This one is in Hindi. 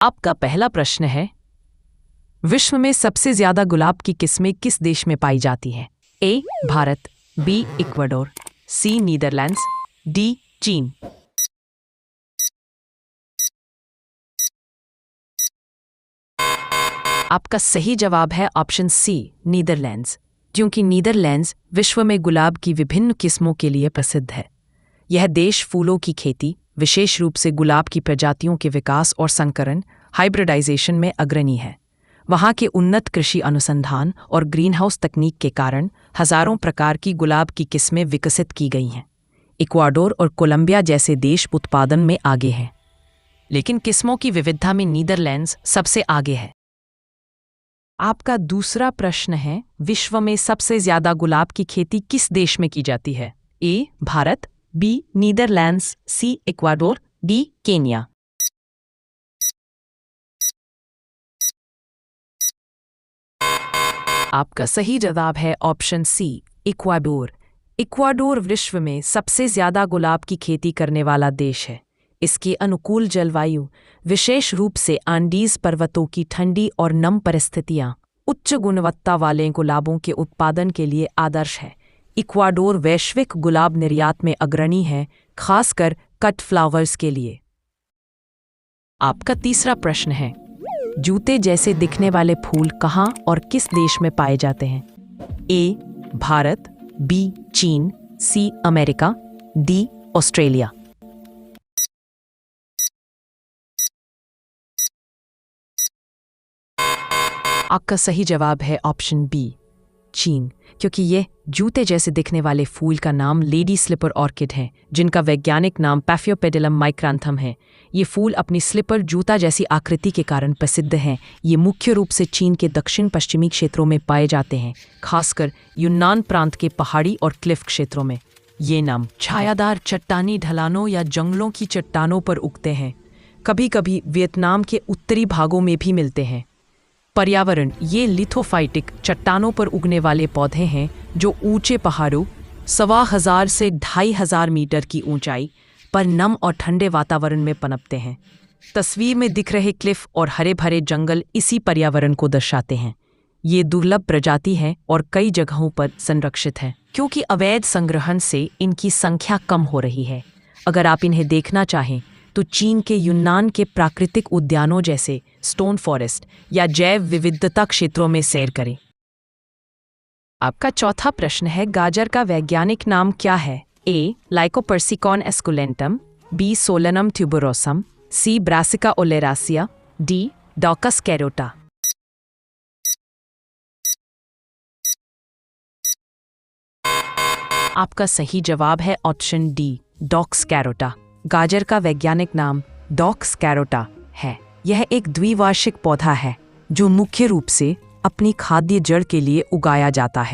आपका पहला प्रश्न है, विश्व में सबसे ज्यादा गुलाब की किस्में किस देश में पाई जाती हैं? ए भारत, बी इक्वाडोर, सी नीदरलैंड्स, डी चीन। आपका सही जवाब है ऑप्शन सी नीदरलैंड्स, क्योंकि नीदरलैंड्स विश्व में गुलाब की विभिन्न किस्मों के लिए प्रसिद्ध है। यह देश फूलों की खेती, विशेष रूप से गुलाब की प्रजातियों के विकास और संकरण हाइब्रिडाइजेशन में अग्रणी है। वहाँ के उन्नत कृषि अनुसंधान और ग्रीनहाउस तकनीक के कारण हजारों प्रकार की गुलाब की किस्में विकसित की गई हैं। इक्वाडोर और कोलंबिया जैसे देश उत्पादन में आगे हैं, लेकिन किस्मों की विविधता में नीदरलैंड्स सबसे आगे है। आपका दूसरा प्रश्न है, विश्व में सबसे ज्यादा गुलाब की खेती किस देश में की जाती है? ए भारत, बी नीदरलैंड्स, सी इक्वाडोर, डी केन्या। आपका सही जवाब है ऑप्शन सी इक्वाडोर। इक्वाडोर विश्व में सबसे ज्यादा गुलाब की खेती करने वाला देश है। इसकी अनुकूल जलवायु, विशेष रूप से आंडीज पर्वतों की ठंडी और नम परिस्थितियां, उच्च गुणवत्ता वाले गुलाबों के उत्पादन के लिए आदर्श है। इक्वाडोर वैश्विक गुलाब निर्यात में अग्रणी है, खासकर कट फ्लावर्स के लिए। आपका तीसरा प्रश्न है, जूते जैसे दिखने वाले फूल कहाँ और किस देश में पाए जाते हैं? ए भारत, बी चीन, सी अमेरिका, डी ऑस्ट्रेलिया। आपका सही जवाब है ऑप्शन बी चीन, क्योंकि ये जूते जैसे दिखने वाले फूल का नाम लेडी स्लिपर ऑर्किड है, जिनका वैज्ञानिक नाम पैफियोपेडिलम माइक्रांथम है। ये फूल अपनी स्लिपर जूता जैसी आकृति के कारण प्रसिद्ध हैं। ये मुख्य रूप से चीन के दक्षिण पश्चिमी क्षेत्रों में पाए जाते हैं, खासकर यूनान प्रांत के पहाड़ी और क्लिफ क्षेत्रों में। ये नाम छायादार चट्टानी ढलानों या जंगलों की चट्टानों पर उगते हैं। कभी कभी वियतनाम के उत्तरी भागों में भी मिलते हैं। पर्यावरण, ये लिथोफाइटिक चट्टानों पर उगने वाले पौधे हैं जो ऊंचे पहाड़ों 1500 से 2500 मीटर की ऊंचाई पर नम और ठंडे वातावरण में पनपते हैं। तस्वीर में दिख रहे क्लिफ और हरे भरे जंगल इसी पर्यावरण को दर्शाते हैं। ये दुर्लभ प्रजाति है और कई जगहों पर संरक्षित है, क्योंकि अवैध संग्रहण से इनकी संख्या कम हो रही है। अगर आप इन्हें देखना चाहें तो चीन के यूनान के प्राकृतिक उद्यानों जैसे स्टोन फॉरेस्ट या जैव विविधता क्षेत्रों में सैर करें। आपका चौथा प्रश्न है, गाजर का वैज्ञानिक नाम क्या है? ए लाइकोपर्सिकॉन एस्कुलेंटम, बी सोलनम ट्यूबरोसम, सी brassica oleracea, D Daukaus carota. आपका सही जवाब है ऑप्शन डी डॉक्स कैरोटा। गाजर का वैज्ञानिक नाम डॉक्स कैरोटा है। यह एक द्विवार्षिक पौधा है जो मुख्य रूप से अपनी खाद्य जड़ के लिए उगाया जाता है।